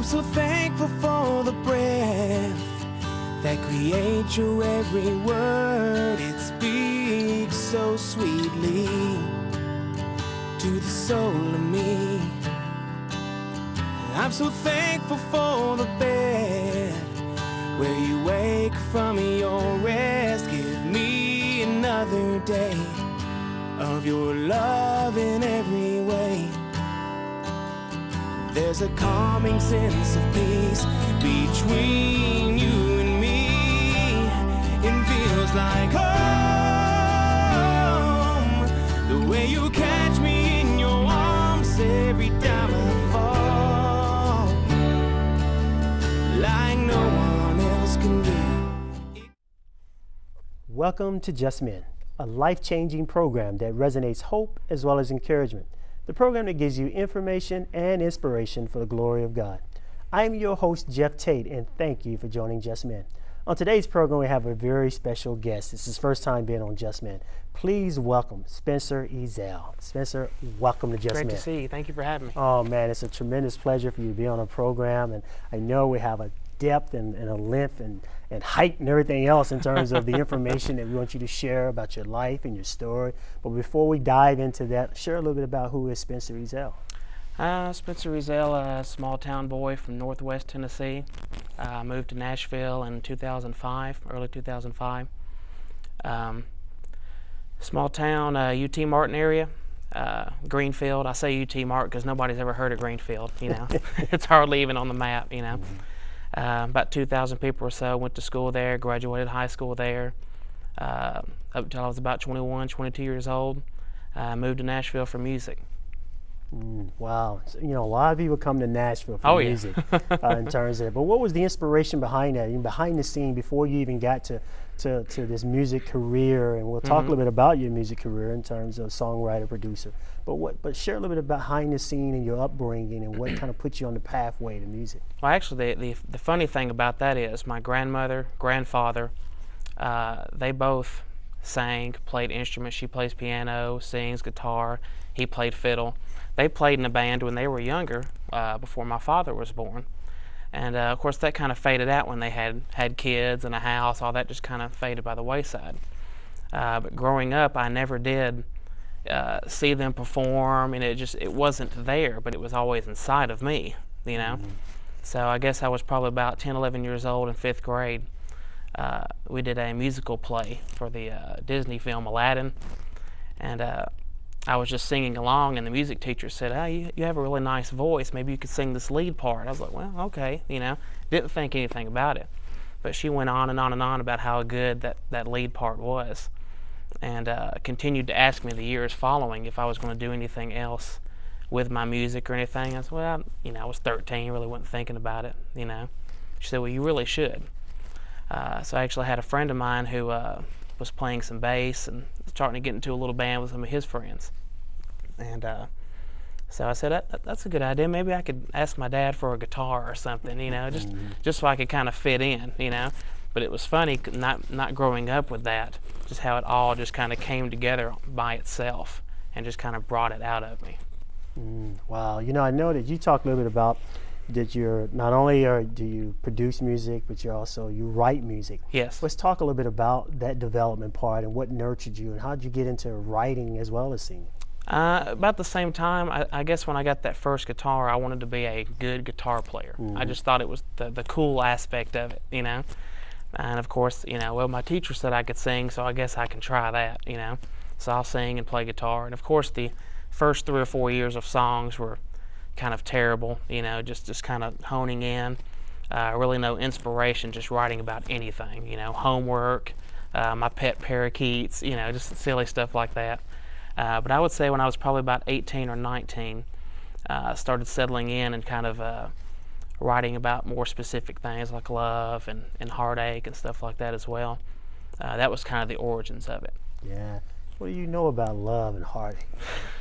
I'm so thankful for the breath that creates your every word. It speaks so sweetly to the soul of me. I'm so thankful for the bed where you wake from your rest. Give me another day of your love in every way. There's a calming sense of peace between you and me. It feels like home, the way you catch me in your arms every time I fall, like no one else can do. Welcome to JustMen, a life-changing program that resonates hope as well as encouragement. The program that gives you information and inspiration for the glory of God. I am your host, Jeff Tate, and thank you for joining JustMen. On today's program, we have a very special guest. This is his first time being on JustMen. Please welcome SpencerEzell. Spencer, welcome to JustMen. Great to see you. Thank you for having me. Oh man, it's a tremendous pleasure for you to be on a program, and I know we have a depth and a length and height and everything else in terms of the information that we want you to share about your life and your story. But before we dive into that, share a little bit about who is SpencerEzell. SpencerEzell, a small town boy from Northwest Tennessee. Moved to Nashville in 2005, early 2005. Small town, UT Martin area. Greenfield. I say UT Martin because nobody's ever heard of Greenfield, you know. It's hardly even on the map, you know. About 2,000 people or so went to school there, graduated high school there, up until I was about 21, 22 years old. Moved to Nashville for music. Wow. So, you know, a lot of people come to Nashville for music in terms of it. But what was the inspiration behind that, behind the scene, before you even got to this music career? And we'll talk a little bit about your music career in terms of songwriter, producer. But share a little bit behind the scene and your upbringing and what kind of put you on the pathway to music. Well, actually, the funny thing about that is my grandmother, grandfather, they both sang, played instruments. She plays piano, sings guitar. He played fiddle. They played in a band when they were younger, before my father was born. And of course that kind of faded out when they had kids and a house. All that just kind of faded by the wayside. But growing up, I never did see them perform, and it wasn't there, but it was always inside of me, you know. So I guess I was probably about 10, 11 years old in 5th grade. We did a musical play for the Disney film Aladdin, and I was just singing along, and the music teacher said, "Hey, you have a really nice voice. Maybe you could sing this lead part." I was like, "Well, okay," you know. Didn't think anything about it. But she went on and on and on about how good that lead part was, and continued to ask me the years following if I was going to do anything else with my music or anything. I said, "Well, you know, I was 13, really wasn't thinking about it, you know." She said, "Well, you really should." So I actually had a friend of mine who was playing some bass and starting to get into a little band with some of his friends. And so I said, that's a good idea. Maybe I could ask my dad for a guitar or something, you know, just so I could kind of fit in, you know. But it was funny not growing up with that, just how it all just kind of came together by itself and just kind of brought it out of me. Wow. You know, I know that you talked a little bit about that you're not only do you produce music, but you write music. Yes. Let's talk a little bit about that development part and what nurtured you, and how did you get into writing as well as singing? About the same time, I guess when I got that first guitar, I wanted to be a good guitar player. I just thought it was the cool aspect of it, you know. And of course, you know, well, my teacher said I could sing, so I guess I can try that, you know. So I'll sing and play guitar. And of course, the first 3 or 4 years of songs were kind of terrible, you know, just kind of honing in. Really no inspiration, just writing about anything, you know, homework, my pet parakeets, you know, just silly stuff like that. But I would say when I was probably about 18 or 19, started settling in and kind of writing about more specific things like love and heartache and stuff like that as well. That was kind of the origins of it. Yeah. What do you know about love and heartache?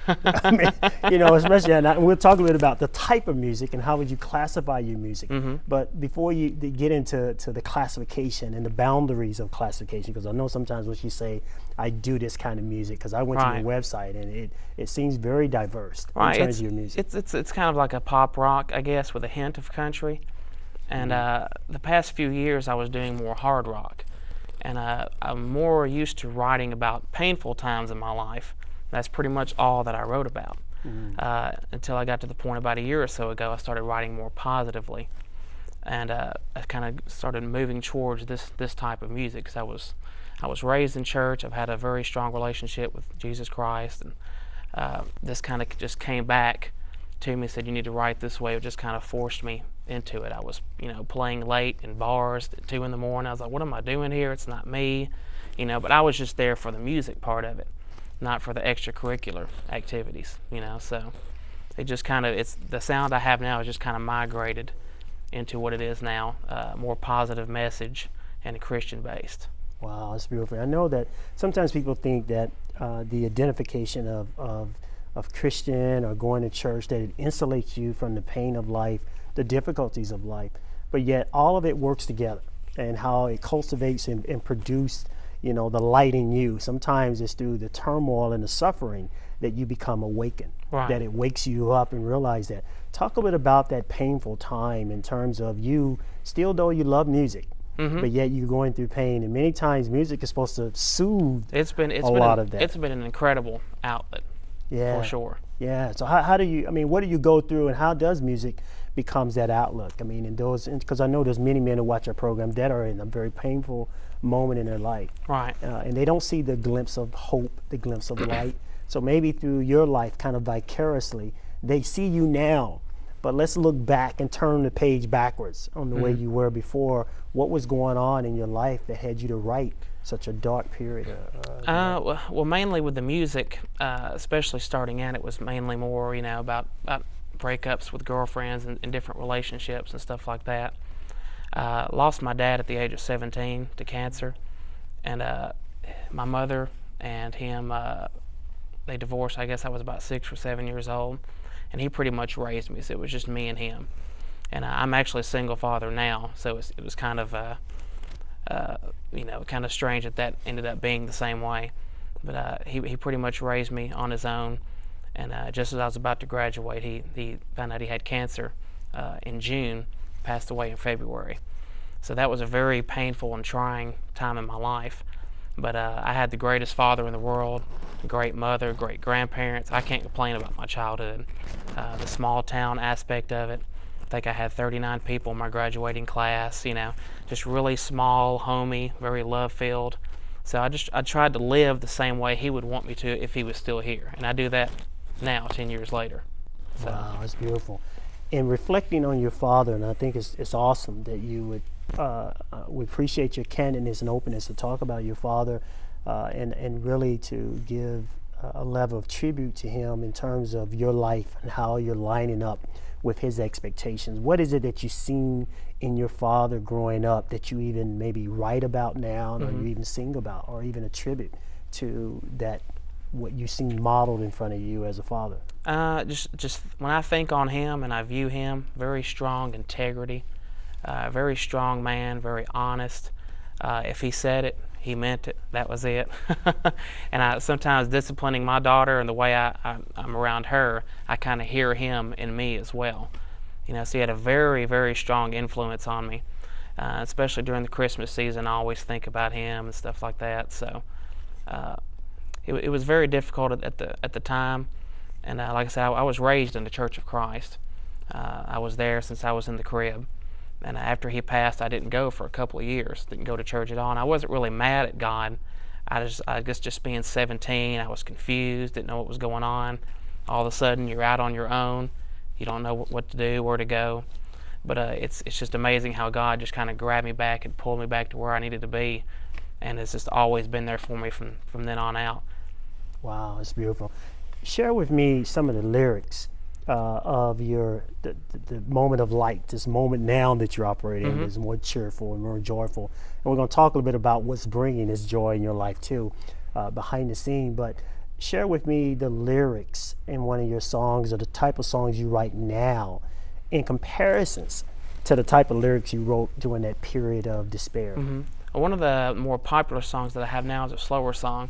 I mean, especially, and we'll talk a bit about the type of music and how would you classify your music. But before you get into the classification and the boundaries of classification, because I know sometimes when you say, I do this kind of music, because I went to your website and it seems very diverse in terms of your music. It's kind of like a pop rock, I guess, with a hint of country. And the past few years I was doing more hard rock. And I'm more used to writing about painful times in my life. That's pretty much all that I wrote about. Until I got to the point about a year or so ago, I started writing more positively. And I kind of started moving towards this type of music, because I was raised in church. I've had a very strong relationship with Jesus Christ. And this kind of just came back to me, said, you need to write this way. It just kind of forced me into it. I was, playing late in bars at 2 in the morning. I was like, what am I doing here? It's not me, but I was just there for the music part of it, not for the extracurricular activities, so it just kind of, it's the sound I have now is just kind of migrated into what it is now, more positive message and Christian based. Wow, that's beautiful. I know that sometimes people think that the identification of Christian or going to church, that it insulates you from the pain of life, the difficulties of life, but yet all of it works together, and how it cultivates and produces, the light in you. Sometimes it's through the turmoil and the suffering that you become awakened, that it wakes you up and realize that. Talk a bit about that painful time in terms of you, still though you love music, but yet you're going through pain, and many times music is supposed to soothe a lot of that. It's been an incredible outlet, for sure. Yeah, so how do you, what do you go through, and how does music becomes that outlook? In those, because I know there's many men who watch our program that are in a very painful moment in their life. And they don't see the glimpse of hope, the glimpse of light. So maybe through your life, kind of vicariously, they see you now. But let's look back and turn the page backwards on the way you were before. What was going on in your life that had you to write such a dark period? Well, mainly with the music, especially starting out, it was mainly more, about breakups with girlfriends and different relationships and stuff like that. Lost my dad at the age of 17 to cancer, and my mother and him, they divorced. I guess I was about 6 or 7 years old, and he pretty much raised me, so it was just me and him. And I'm actually a single father now, so it was kind of kind of strange that ended up being the same way. But he pretty much raised me on his own. And just as I was about to graduate, he found out he had cancer in June, passed away in February. So that was a very painful and trying time in my life. But I had the greatest father in the world, great mother, great grandparents. I can't complain about my childhood. The small town aspect of it, I think I had 39 people in my graduating class, just really small, homey, very love-filled. So I tried to live the same way he would want me to if he was still here. And I do that now, 10 years later. So. Wow, that's beautiful. And reflecting on your father, and I think it's awesome that you would we appreciate your candidness and openness to talk about your father, and really to give a level of tribute to him in terms of your life and how you're lining up with his expectations. What is it that you've seen in your father growing up that you even maybe write about now, or you even sing about, or even attribute to that, what you've seen modeled in front of you as a father? Just when I think on him and I view him, very strong integrity, very strong man, very honest. If he said it, he meant it. That was it. And I sometimes disciplining my daughter and the way I'm around her, I kind of hear him in me as well. So he had a very, very strong influence on me, especially during the Christmas season. I always think about him and stuff like that. So it was very difficult at the time. And like I said, I was raised in the Church of Christ. I was there since I was in the crib. And after he passed, I didn't go for a couple of years. Didn't go to church at all. And I wasn't really mad at God. I guess just being 17, I was confused, didn't know what was going on. All of a sudden, you're out on your own. You don't know what to do, where to go. But it's just amazing how God just kind of grabbed me back and pulled me back to where I needed to be. And it's just always been there for me from then on out. Wow, it's beautiful. Share with me some of the lyrics of the moment of light, this moment now that you're operating is more cheerful and more joyful. And we're going to talk a little bit about what's bringing this joy in your life too. behind the scene, but share with me the lyrics in one of your songs or the type of songs you write now in comparisons to the type of lyrics you wrote during that period of despair. Mm-hmm. One of the more popular songs that I have now is a slower song.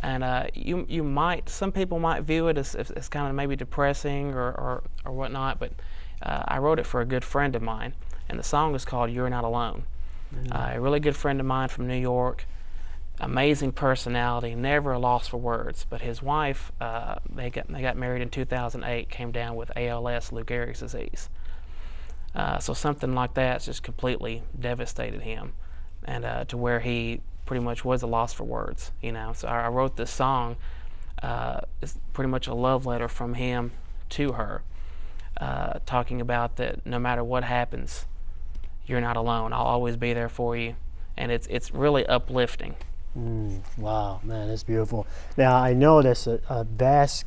And some people might view it as kind of maybe depressing or whatnot, but I wrote it for a good friend of mine, and the song is called "You're Not Alone." A really good friend of mine from New York, amazing personality, never a loss for words. But his wife, they got married in 2008, came down with ALS, Lou Gehrig's disease. So something like that just completely devastated him, and to where he pretty much was a loss for words, So I wrote this song. It's pretty much a love letter from him to her, talking about that no matter what happens, you're not alone. I'll always be there for you, and it's really uplifting. Wow, man, that's beautiful. Now I know that's a vast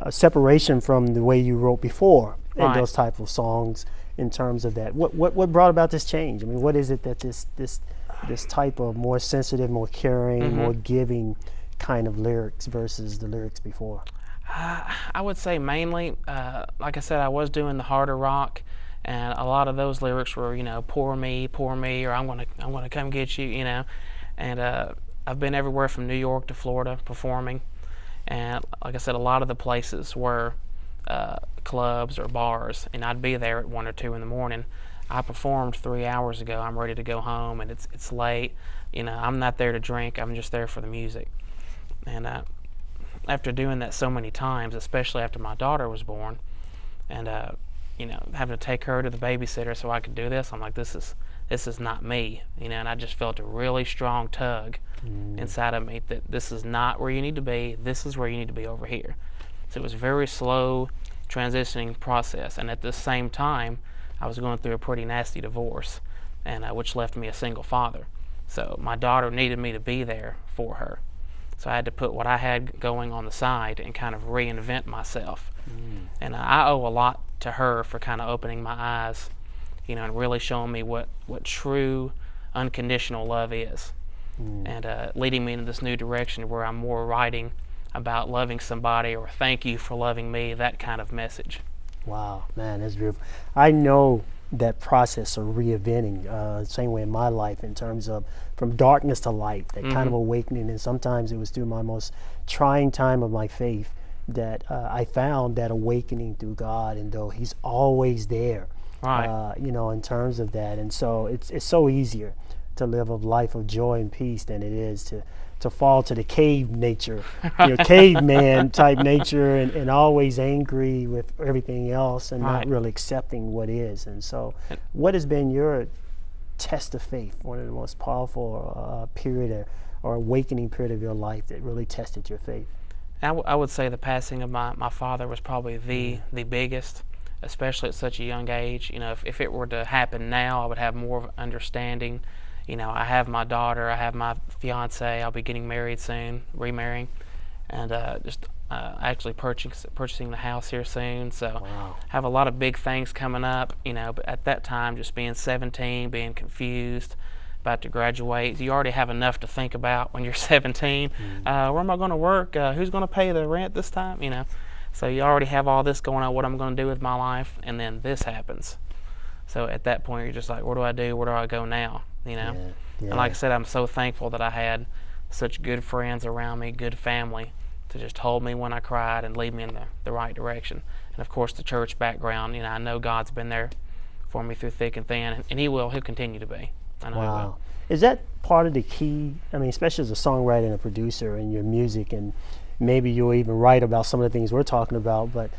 separation from the way you wrote before in those type of songs. In terms of that, what brought about this change? I mean, what is it that this type of more sensitive, more caring, more giving kind of lyrics versus the lyrics before? I would say mainly, like I said, I was doing the harder rock, and a lot of those lyrics were, poor me, or I'm gonna come get you, And I've been everywhere from New York to Florida performing, and like I said, a lot of the places were clubs or bars, and I'd be there at 1 or 2 in the morning. I performed 3 hours ago. I'm ready to go home, and it's late. I'm not there to drink. I'm just there for the music. And after doing that so many times, especially after my daughter was born, and having to take her to the babysitter so I could do this, I'm like, this is not me. And I just felt a really strong tug inside of me that this is not where you need to be. This is where you need to be over here. So it was a very slow transitioning process, and at the same time, I was going through a pretty nasty divorce, and which left me a single father. So my daughter needed me to be there for her. So I had to put what I had going on the side and kind of reinvent myself. And I owe a lot to her for kind of opening my eyes, and really showing me what true unconditional love is, and leading me in this new direction where I'm more writing about loving somebody or thank you for loving me, that kind of message. Wow, man, that's beautiful. I know that process of reinventing, same way in my life in terms of from darkness to light, that kind of awakening, and sometimes it was through my most trying time of my faith that I found that awakening through God, and though He's always there, in terms of that. And so it's so easier to live a life of joy and peace than it is to fall to the cave nature, caveman type nature, and always angry with everything else and not really accepting what is. And so what has been your test of faith, one of the most powerful period or awakening period of your life that really tested your faith? I would say the passing of my father was probably the biggest, especially at such a young age. If it were to happen now, I would have more of understanding. I have my daughter, I have my fiance, I'll be getting married soon, remarrying, and actually purchasing the house here soon. So have a lot of big things coming up, but at that time, just being 17, being confused, about to graduate, you already have enough to think about when you're 17. Where am I going to work? Who's going to pay the rent this time? So you already have all this going on, what I'm going to do with my life, and then this happens. So at that point, you're just like, what do I do? Where do I go now? And like I said, I'm so thankful that I had such good friends around me, good family, to just hold me when I cried and lead me in the right direction. And of course, the church background, I know God's been there for me through thick and thin, and He'll continue to be. I know He will. Is that part of the key? I mean, especially as a songwriter and a producer in your music, and maybe you'll even write about some of the things we're talking about, but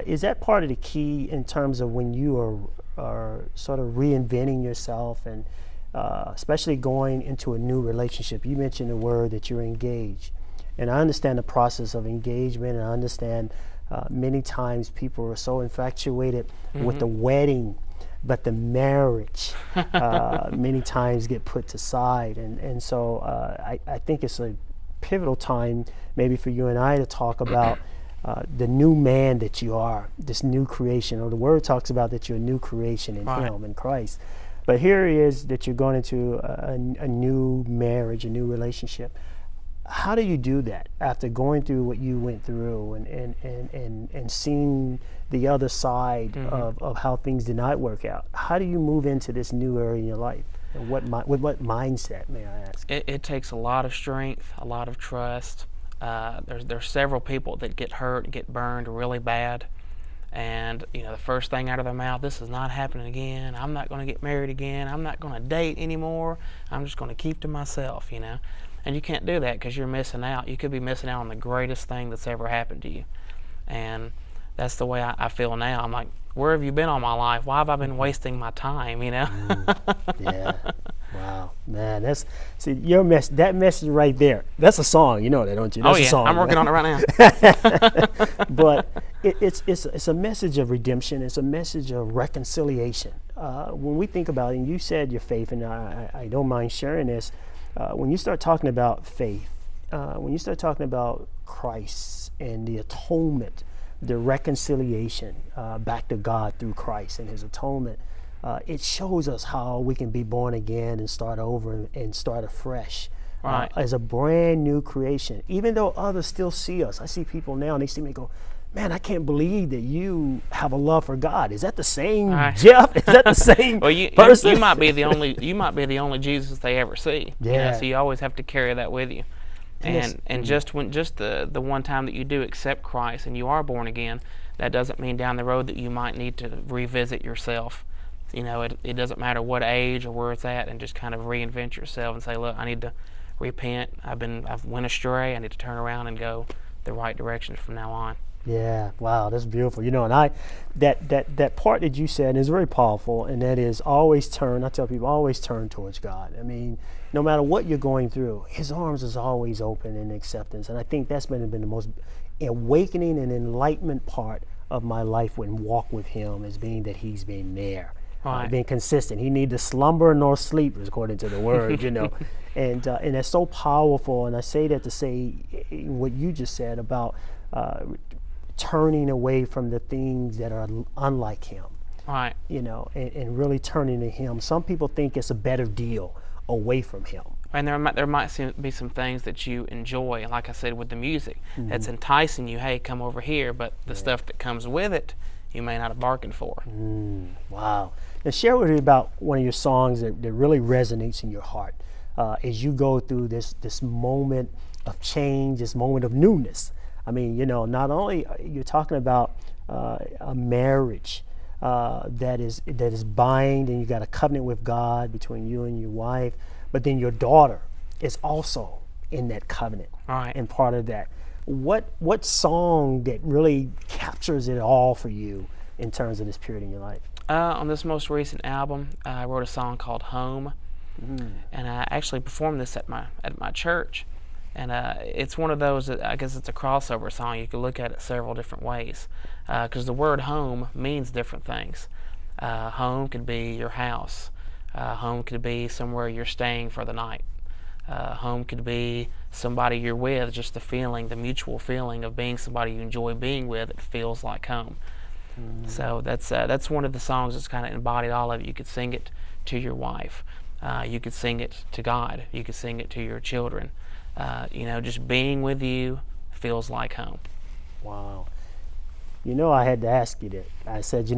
is that part of the key in terms of when you are sort of reinventing yourself and especially going into a new relationship? You mentioned the word that you're engaged, and I understand the process of engagement, and I understand many times people are so infatuated with the wedding, but the marriage many times get put aside, and so I think it's a pivotal time maybe for you and I to talk about the new man that you are, this new creation, or the word talks about that you're a new creation in Him, in Christ. But here it is that you're going into a new marriage, a new relationship. How do you do that after going through what you went through and seeing the other side of how things did not work out? How do you move into this new area in your life? And with what mindset, may I ask? It takes a lot of strength, a lot of trust. There's several people that get hurt, get burned really bad, and the first thing out of their mouth, this is not happening again. I'm not going to get married again. I'm not going to date anymore. I'm just going to keep to myself, And you can't do that because you're missing out. You could be missing out on the greatest thing that's ever happened to you. And that's the way I feel now. I'm like, where have you been all my life? Why have I been wasting my time, Yeah. Wow. Man, that message right there. That's a song, you know that, don't you? That's a song, I'm working on it right now. But it's a message of redemption. It's a message of reconciliation. When we think about it, and you said your faith, and I don't mind sharing this, when you start talking about faith, when you start talking about Christ and the atonement, the reconciliation back to God through Christ and his atonement, it shows us how we can be born again and start over and start afresh. Right. As a brand new creation. Even though others still see us, I see people now and they see me and go, man, I can't believe that you have a love for God. Is that the same Jeff? Is that the same person? You might be the only Jesus they ever see. Yeah. So you always have to carry that with you. And just the one time that you do accept Christ and you are born again, that doesn't mean down the road that you might need to revisit yourself. It doesn't matter what age or where it's at, and just kind of reinvent yourself and say, look, I need to repent. I've went astray. I need to turn around and go the right direction from now on. Yeah, wow, that's beautiful. And that part that you said is very powerful, and that is always turn. I tell people, always turn towards God. I mean, no matter what you're going through, his arms is always open in acceptance. And I think that's been the most awakening and enlightenment part of my life when walk with him, is being that he's been there. Right. Being consistent. He neither slumber nor sleep, according to the word, and that's so powerful. And I say that to say what you just said about turning away from the things that are unlike him. Right. And really turning to him. Some people think it's a better deal away from him. And there might be some things that you enjoy, and like I said with the music, that's enticing you. Hey, come over here, but the stuff that comes with it, you may not have bargained for. Wow. Now share with me about one of your songs that really resonates in your heart as you go through this moment of change, this moment of newness. I mean, not only you're talking about a marriage that is bind, and you got a covenant with God between you and your wife, but then your daughter is also in that covenant, right, and part of that. What song that really captures it all for you in terms of this period in your life? On this most recent album, I wrote a song called Home, and I actually performed this at my church. And it's one of those that I guess it's a crossover song. You can look at it several different ways, because the word home means different things. Home could be your house. Home could be somewhere you're staying for the night. Home could be somebody you're with, just the mutual feeling of being somebody you enjoy being with. It feels like home. So that's one of the songs that's kind of embodied all of it. You could sing it to your wife. You could sing it to God. You could sing it to your children. Just being with you feels like home. Wow. I had to ask you that. I said,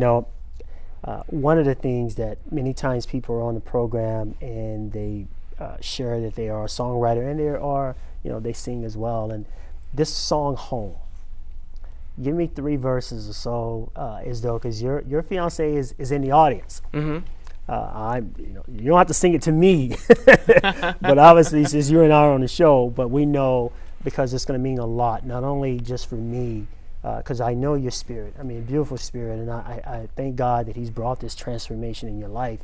one of the things that many times people are on the program and they share that they are a songwriter, and they sing as well. And this song, Home, give me 3 verses or so, because your fiance is in the audience. Mm-hmm. You don't have to sing it to me, but obviously since you and I are on the show, but we know, because it's going to mean a lot, not only just for me, because I know your spirit. I mean, beautiful spirit, and I thank God that he's brought this transformation in your life,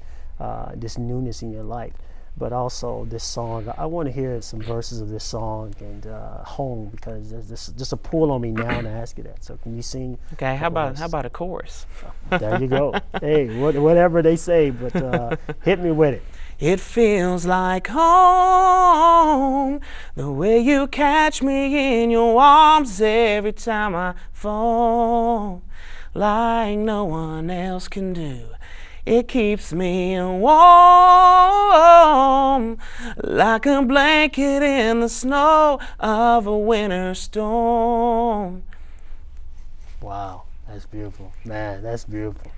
this newness in your life, but also this song. I want to hear some verses of this song and Home, because there's just a pull on me now to ask you that. So can you sing? Okay, how about a chorus? There you go. Hey, whatever they say, but hit me with it. It feels like home, the way you catch me in your arms every time I fall, like no one else can do. It keeps me warm like a blanket in the snow of a winter storm. Wow, that's beautiful. Man, that's beautiful.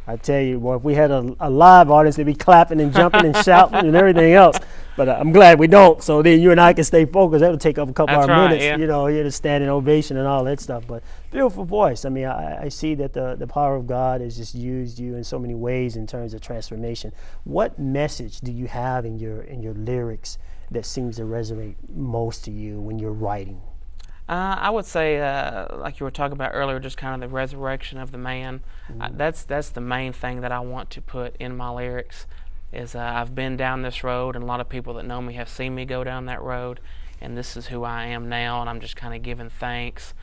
I tell you, boy, if we had a live audience, they'd be clapping and jumping and shouting and everything else. But I'm glad we don't. So then you and I can stay focused. That'll take up a couple That's of right, minutes, yeah. you know, here to standing ovation and all that stuff. But beautiful voice. I mean, I see that the power of God has just used you in so many ways in terms of transformation. What message do you have in your lyrics that seems to resonate most to you when you're writing? I would say, like you were talking about earlier, just kind of the resurrection of the man. That's the main thing that I want to put in my lyrics. Is I've been down this road, and a lot of people that know me have seen me go down that road, and this is who I am now, and I'm just kind of giving thanks,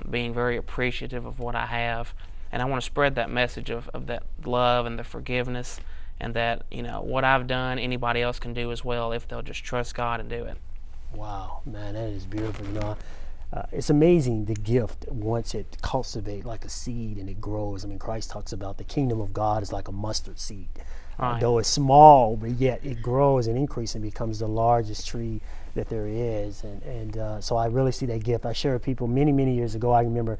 being very appreciative of what I have, and I want to spread that message of that love and the forgiveness, and that, you know, what I've done, anybody else can do as well if they'll just trust God and do it. Wow, man, that is beautiful. You know, it's amazing the gift once it cultivates like a seed and it grows. I mean, Christ talks about the kingdom of God is like a mustard seed. Right. Though it's small, but yet it grows and increases and becomes the largest tree that there is. And so I really see that gift. I shared with people many years ago. I remember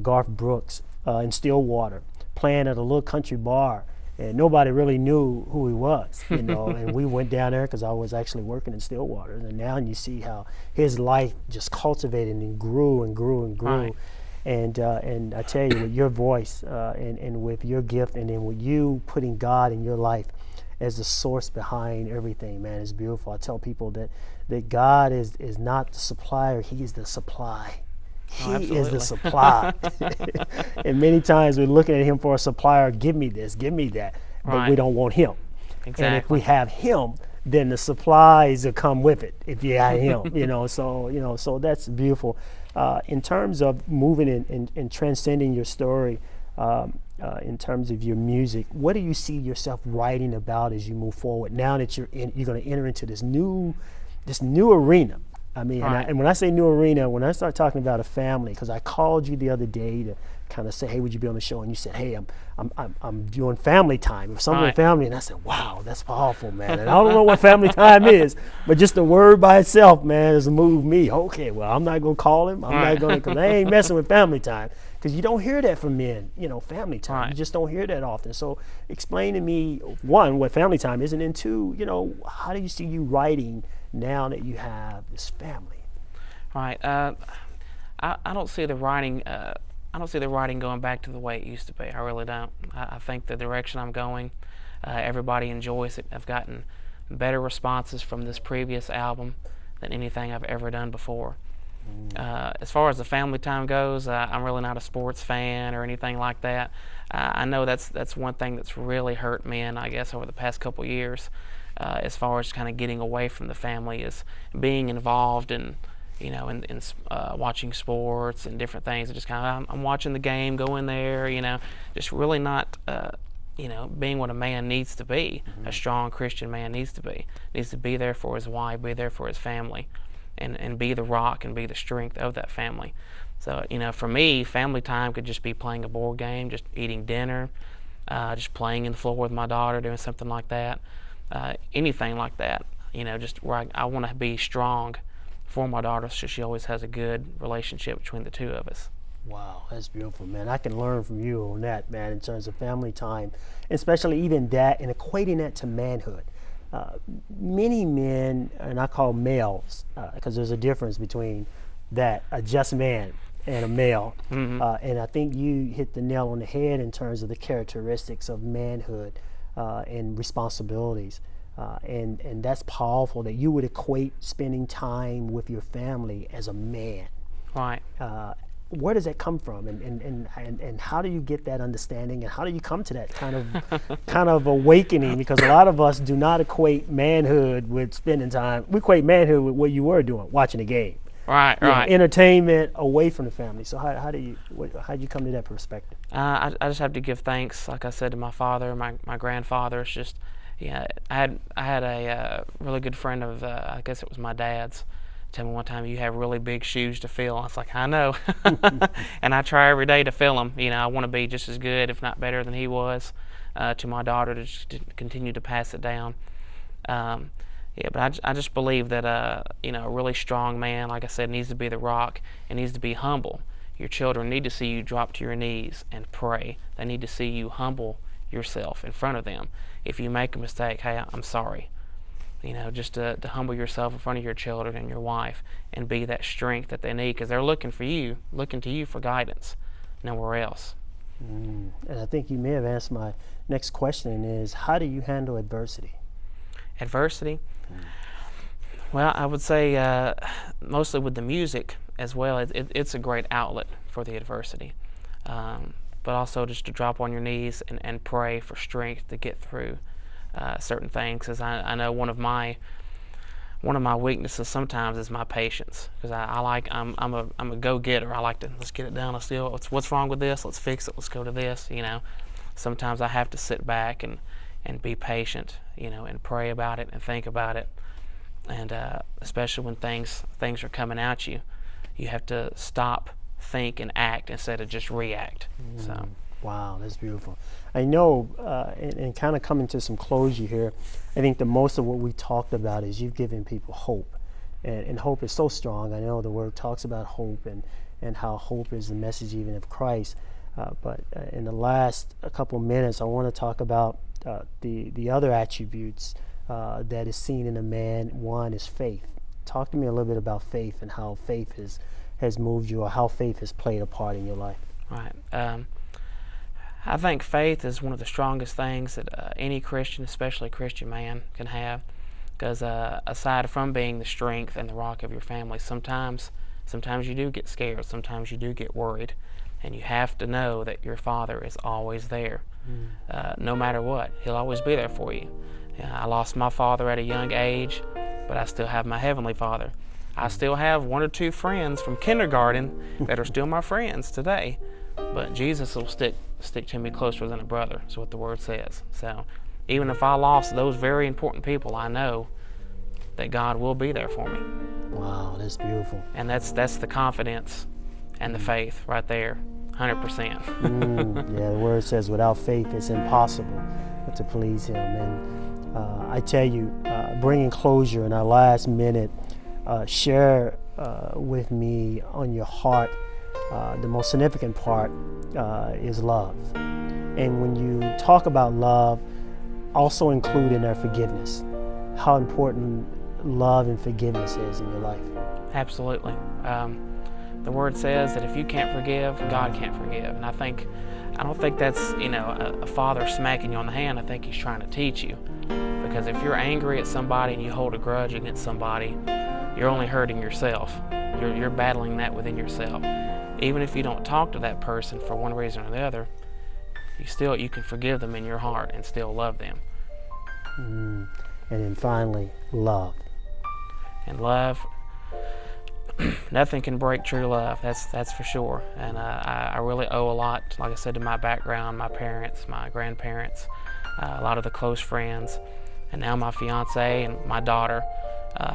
Garth Brooks in Stillwater playing at a little country bar. And nobody really knew who he was, you know, and we went down there because I was actually working in Stillwater. And now you see how his life just cultivated and grew and grew and grew. Right. And I tell you, with your voice and with your gift, and then with you putting God in your life as the source behind everything, man, it's beautiful. I tell people that God is not the supplier, He is the supply. He is the supply. And many times we're looking at Him for a supplier, give me this, give me that, but Right. we don't want Him. Exactly. And if we have Him, then the supplies will come with it if you have Him, you know, so that's beautiful. In terms of moving and transcending your story, in terms of your music, what do you see yourself writing about as you move forward now that you're going to enter into this new arena? I mean, Right. and when I say new arena, when I start talking about a family, because I called you the other day to kind of say, hey, would you be on the show? And you said, hey, I'm doing family time, or something Right. with family. And I said, wow, that's powerful, man. And I don't know what family time is, but just the word by itself, man, has moved me. Okay, well, I'm not going to call him. I'm Right. not going to, because I ain't messing with family time. Because you don't hear that from men, you know, family time. Right. You just don't hear that often. So explain to me, one, what family time is, and then two, you know, how do you see you writing now that you have this family? Right. I don't see the writing. I don't see the writing going back to the way it used to be. I really don't. I think the direction I'm going, everybody enjoys it. I've gotten better responses from this previous album than anything I've ever done before. As far as the family time goes, I'm really not a sports fan or anything like that. I know that's one thing that's really hurt men, I guess, over the past couple years. As far as kind of getting away from the family, is being involved in, you know, in watching sports and different things. Just kind of, I'm watching the game, going there, you know, just really not, you know, being what a man needs to be, a strong Christian man needs to be there for his wife, be there for his family, and be the rock and be the strength of that family. So, you know, for me, family time could just be playing a board game, just eating dinner, just playing in the floor with my daughter, doing something like that. Anything like that, you know, just where I want to be strong for my daughter, so she always has a good relationship between the two of us. Wow, that's beautiful, man. I can learn from you on that, man, in terms of family time, especially even that and equating that to manhood. Many men, and I call males, because there's a difference between that, a just man and a male. Mm-hmm. And I think you hit the nail on the head in terms of the characteristics of manhood and responsibilities. And that's powerful that you would equate spending time with your family as a man. Right. Where does that come from, and how do you get that understanding, and how do you come to that kind of awakening? Because a lot of us do not equate manhood with spending time. We equate manhood with what you were doing, watching a game. Right. You know, Right. entertainment away from the family. So how do you come to that perspective? I just have to give thanks, like I said, to my father, my grandfather. It's just, yeah, I had a really good friend of, I guess it was my dad's, Tell me one time, you have really big shoes to fill. I was like, I know. And I try every day to fill them. You know, I want to be just as good, if not better than he was, to my daughter, to continue to pass it down. Yeah, but I just believe that, you know, a really strong man, like I said, needs to be the rock and needs to be humble. Your children need to see you drop to your knees and pray. They need to see you humble yourself in front of them. If you make a mistake, hey, I'm sorry. You know, just to humble yourself in front of your children and your wife and be that strength that they need, because they're looking to you for guidance, nowhere else. And I think you may have answered my next question is, how do you handle adversity? Adversity? Well, I would say mostly with the music as well. It's a great outlet for the adversity. But also just to drop on your knees and pray for strength to get through certain things. Because I know one of my weaknesses sometimes is my patience. Because I'm a go-getter. I like to, let's get it done. Let's do it. What's wrong with this? Let's fix it. Let's go to this. You know, sometimes I have to sit back and be patient. You know, and pray about it and think about it. And especially when things are coming at you, you have to stop, think, and act instead of just react. So. Wow, that's beautiful. I know, and kind of coming to some closure here, I think the most of what we talked about is you've given people hope. And hope is so strong. I know the Word talks about hope and how hope is the message even of Christ. But in the last couple minutes, I want to talk about the other attributes that is seen in a man. One is faith. Talk to me a little bit about faith and how faith has moved you, or how faith has played a part in your life. Right. I think faith is one of the strongest things that any Christian, especially a Christian man, can have. Because aside from being the strength and the rock of your family, sometimes you do get scared. Sometimes you do get worried. And you have to know that your Father is always there. No matter what, He'll always be there for you. I lost my father at a young age, but I still have my Heavenly Father. I still have one or two friends from kindergarten that are still my friends today. But Jesus will stick to me closer than a brother, is what the Word says. So even if I lost those very important people, I know that God will be there for me. Wow, that's beautiful. And that's the confidence and the faith right there, 100%. Yeah, the Word says without faith it's impossible to please Him. And I tell you, bringing closure in our last minute, share with me on your heart. The most significant part is love. And when you talk about love, also include in there forgiveness. How important love and forgiveness is in your life. Absolutely. The Word says that if you can't forgive, God can't forgive. And I don't think that's, you know, a father smacking you on the hand. I think He's trying to teach you. Because if you're angry at somebody and you hold a grudge against somebody, you're only hurting yourself. You're battling that within yourself. Even if you don't talk to that person for one reason or the other, you can forgive them in your heart and still love them. And then finally, love. And love, nothing can break true love. That's for sure. And I really owe a lot, like I said, to my background, my parents, my grandparents, a lot of the close friends, and now my fiance and my daughter.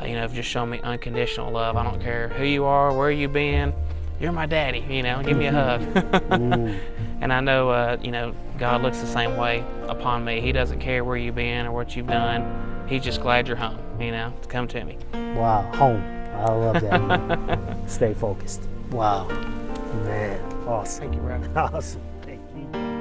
You know, have just shown me unconditional love. I don't care who you are, where you've been. You're my daddy, you know, give me a hug. And I know, you know, God looks the same way upon me. He doesn't care where you've been or what you've done. He's just glad you're home, you know, to come to me. Wow, home. I love that. Stay focused. Wow. Man, awesome. Thank you, brother. Awesome. Thank you.